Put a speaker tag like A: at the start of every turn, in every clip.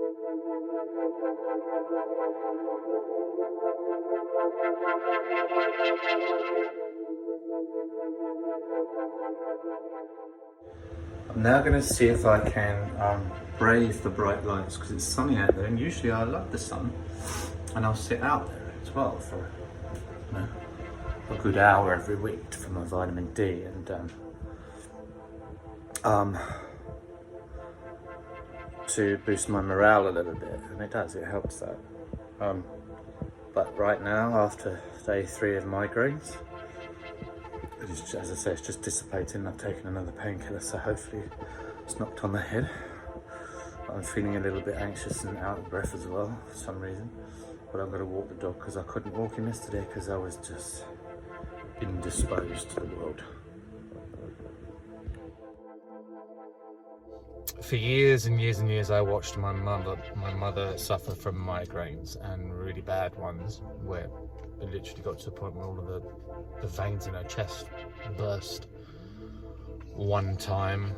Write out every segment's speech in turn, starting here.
A: I'm now going to see if I can brave the bright lights because it's sunny out there, and usually I love the sun, and I'll sit out there as well for a good hour every week for my vitamin D, and to boost my morale a little bit, and it does, it helps that. But right now, after day 3 of migraines, it is, as I say, it's just dissipating. I've taken another painkiller, so hopefully it's knocked on the head. I'm feeling a little bit anxious and out of breath as well for some reason. But I'm going to walk the dog because I couldn't walk him yesterday because I was just indisposed to the world. For years and years and years, I watched my mother suffer from migraines, and really bad ones, where it literally got to the point where all of the veins in her chest burst. One time,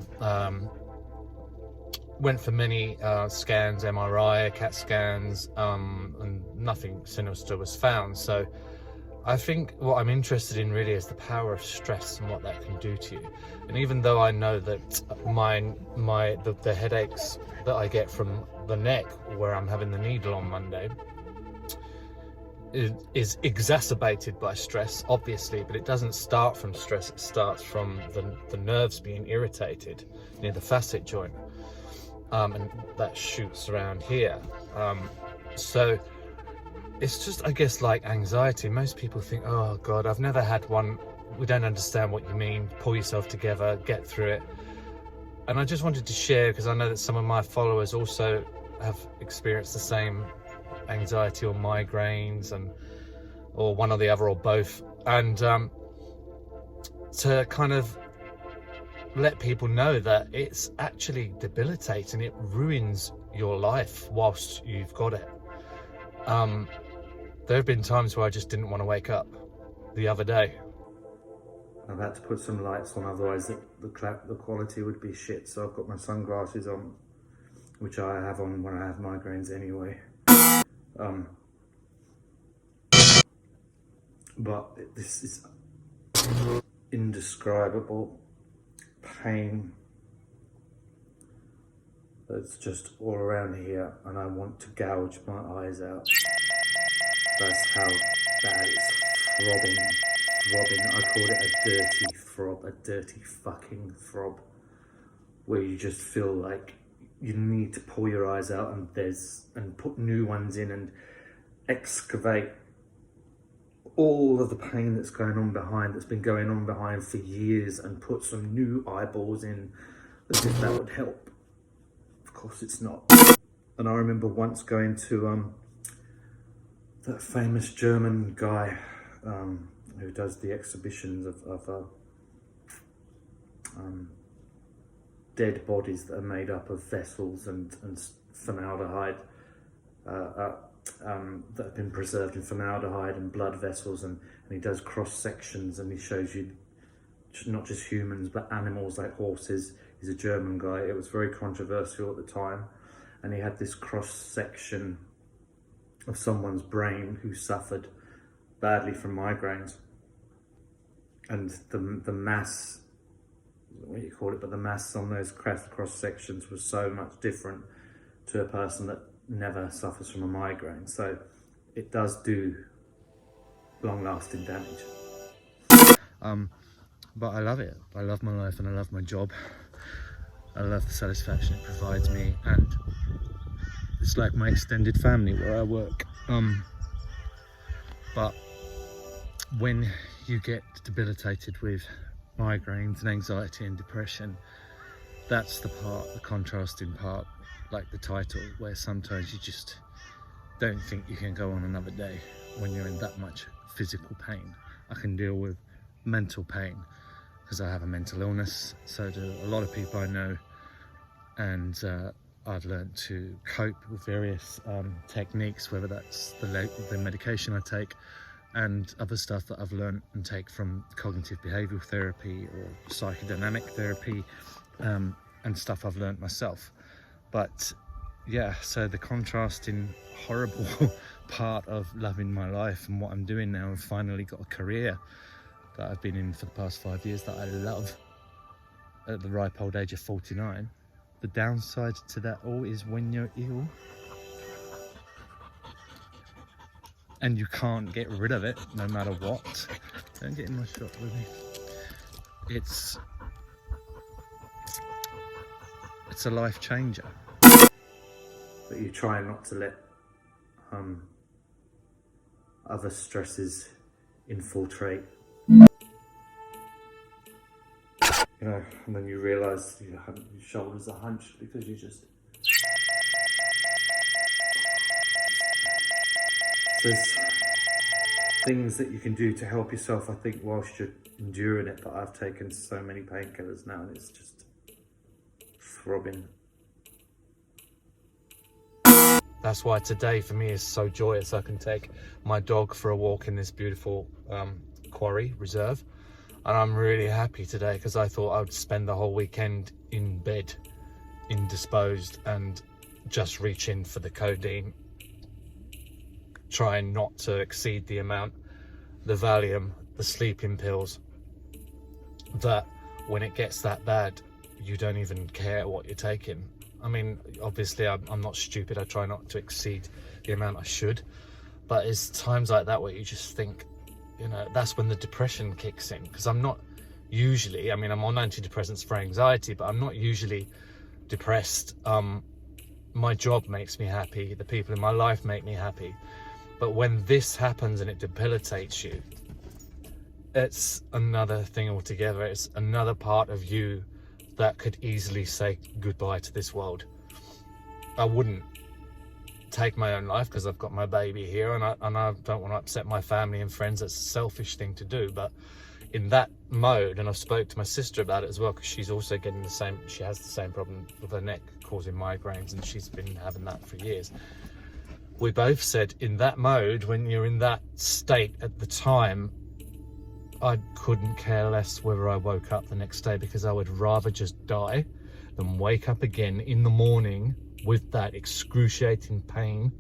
A: went for many scans, MRI, CAT scans, and nothing sinister was found. So I think what I'm interested in really is the power of stress and what that can do to you. And even though I know that the headaches that I get from the neck, where I'm having the needle on Monday, is exacerbated by stress, obviously, but it doesn't start from stress. It starts from the nerves being irritated near the facet joint, and that shoots around here. So it's just, I guess, like anxiety. Most people think, oh God, I've never had one. We don't understand what you mean. Pull yourself together, get through it. And I just wanted to share, because I know that some of my followers also have experienced the same anxiety or migraines, or one or the other or both, and to kind of let people know that it's actually debilitating. It ruins your life whilst you've got it. There have been times where I just didn't want to wake up. The other day, I've had to put some lights on, otherwise the quality would be shit. So I've got my sunglasses on, which I have on when I have migraines anyway. But this is indescribable pain that's just all around here, and I want to gouge my eyes out. That's how bad it's throbbing. I call it a dirty throb, a dirty fucking throb, where you just feel like you need to pull your eyes out and put new ones in and excavate all of the pain that's been going on behind for years, and put some new eyeballs in, as if that would help. Of course it's not. And I remember once going to that famous German guy who does the exhibitions of dead bodies that are made up of vessels and formaldehyde, that have been preserved in formaldehyde and blood vessels, and he does cross sections, and he shows you not just humans but animals like horses. He's a German guy. It was very controversial at the time, and he had this cross section of someone's brain who suffered badly from migraines, and the mass, what you call it, but the mass on those cross sections was so much different to a person that never suffers from a migraine. So it does do long-lasting damage. But I love it. I love my life and I love my job. I love the satisfaction it provides me, and it's like my extended family where I work. But when you get debilitated with migraines and anxiety and depression, that's the contrasting part, like the title, where sometimes you just don't think you can go on another day when you're in that much physical pain. I can deal with mental pain because I have a mental illness, so do a lot of people I know, and I've learned to cope with various techniques, whether that's the medication I take and other stuff that I've learned and take from cognitive behavioral therapy or psychodynamic therapy, and stuff I've learned myself. But yeah, so the contrasting horrible part of loving my life and what I'm doing now, I've finally got a career that I've been in for the past 5 years that I love at the ripe old age of 49. The downside to that all is when you're ill and you can't get rid of it no matter what. Don't get in my shot with me. It's a life changer. But you try not to let other stresses infiltrate. You know, and then you realise your shoulders are hunched because you just... There's things that you can do to help yourself, I think, whilst you're enduring it, but I've taken so many painkillers now and it's just throbbing. That's why today for me is so joyous. I can take my dog for a walk in this beautiful quarry reserve. And I'm really happy today because I thought I would spend the whole weekend in bed, indisposed, and just reaching for the codeine, trying not to exceed the amount, the Valium, the sleeping pills, that when it gets that bad, you don't even care what you're taking. I mean, obviously I'm not stupid. I try not to exceed the amount I should, but it's times like that where you just think, you know, that's when the depression kicks in. Because I'm not usually, I mean, I'm on antidepressants for anxiety, but I'm not usually depressed. My job makes me happy. The people in my life make me happy. But when this happens and it debilitates you, it's another thing altogether. It's another part of you that could easily say goodbye to this world. I wouldn't take my own life because I've got my baby here and I don't want to upset my family and friends. That's a selfish thing to do. But in that mode, and I've spoke to my sister about it as well, because she's also getting the same, she has the same problem with her neck causing migraines, and she's been having that for years. We both said in that mode, when you're in that state at the time, I couldn't care less whether I woke up the next day, because I would rather just die than wake up again in the morning with that excruciating pain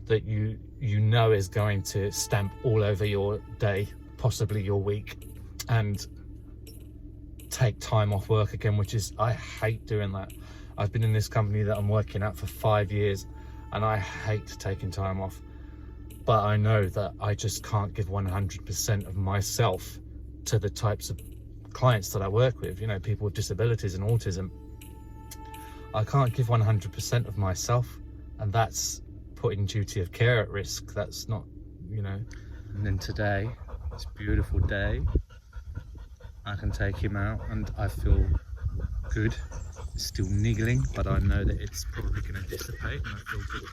A: that you know is going to stamp all over your day, possibly your week, and take time off work again, which is, I hate doing that. I've been in this company that I'm working at for 5 years and I hate taking time off, but I know that I just can't give 100% of myself to the types of clients that I work with, you know, people with disabilities and autism. I can't give 100% of myself, and that's putting duty of care at risk. That's not, you know. And then today, this beautiful day, I can take him out and I feel good. It's still niggling, but I know that it's probably going to dissipate and I feel good.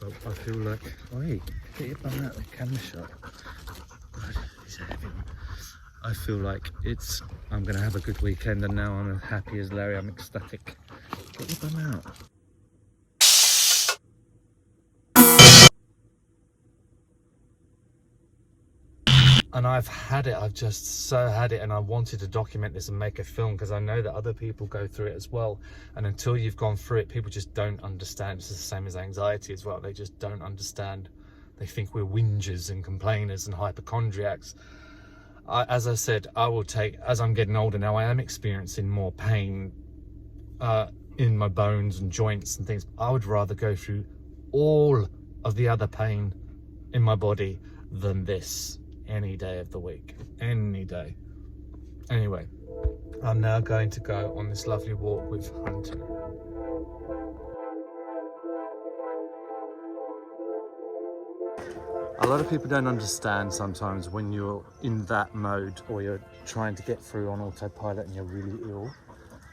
A: So I feel like, oi, get your bum out of the camera shot. God, he's a heavy one. I feel like I'm going to have a good weekend, and now I'm as happy as Larry. I'm ecstatic. Get your bum out. And I've had it, I've just so had it, and I wanted to document this and make a film because I know that other people go through it as well. And until you've gone through it, people just don't understand. It's the same as anxiety as well. They just don't understand. They think we're whingers and complainers and hypochondriacs. As I said, I will take, as I'm getting older now, I am experiencing more pain in my bones and joints and things. I would rather go through all of the other pain in my body than this. Any day of the week, any day. Anyway, I'm now going to go on this lovely walk with Hunter. A lot of people don't understand sometimes when you're in that mode or you're trying to get through on autopilot and you're really ill.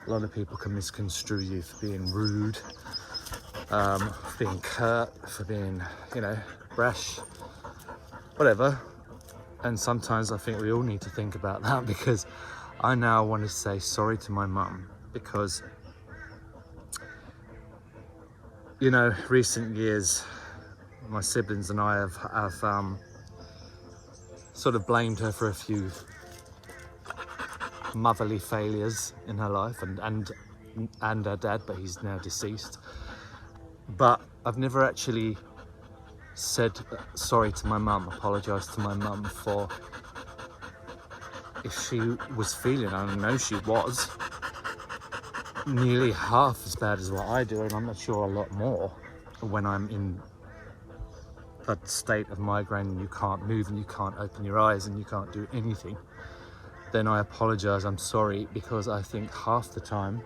A: A lot of people can misconstrue you for being rude, for being curt, for being, you know, brash, whatever. And sometimes I think we all need to think about that, because I now want to say sorry to my mum, because, you know, recent years, my siblings and I have sort of blamed her for a few motherly failures in her life, and her dad, but he's now deceased. But I've never actually said sorry to my mum, apologised to my mum for if she was feeling, I know she was, nearly half as bad as what I do, and I'm not sure a lot more when I'm in a state of migraine and you can't move and you can't open your eyes and you can't do anything. Then I apologise, I'm sorry, because I think half the time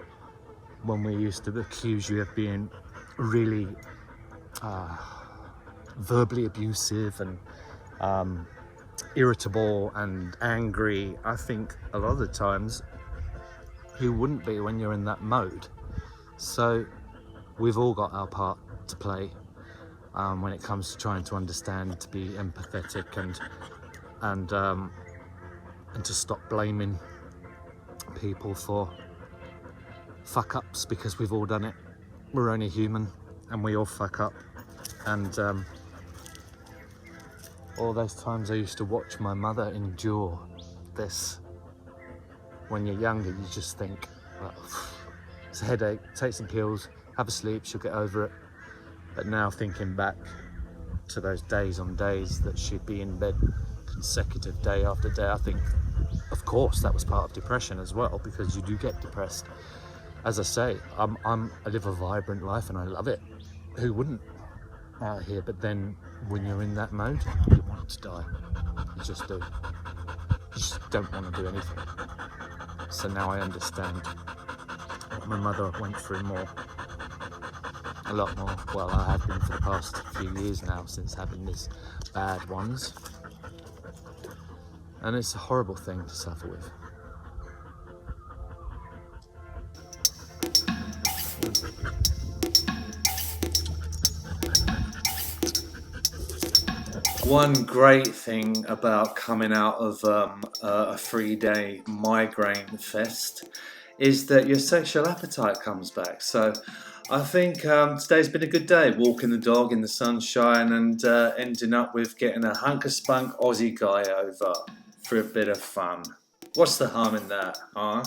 A: when we used to accuse you of being really verbally abusive and irritable and angry, I think a lot of the times who wouldn't be when you're in that mode? So we've all got our part to play when it comes to trying to understand, to be empathetic and to stop blaming people for fuck ups, because we've all done it. We're only human and we all fuck up. And all those times I used to watch my mother endure this. When you're younger, you just think, well, it's a headache, take some pills, have a sleep, she'll get over it. But now thinking back to those days on days that she'd be in bed consecutive day after day, I think, of course, that was part of depression as well, because you do get depressed. As I say, I live a vibrant life and I love it. Who wouldn't out here? But then when you're in that mode, you want to die. You just do. You just don't want to do anything. So now I understand what my mother went through more. A lot more. Well, I have been for the past few years now, since having these bad ones. And it's a horrible thing to suffer with. One great thing about coming out of a 3-day migraine fest is that your sexual appetite comes back. So I think today's been a good day, walking the dog in the sunshine and ending up with getting a hunk of spunk Aussie guy over for a bit of fun. What's the harm in that, huh?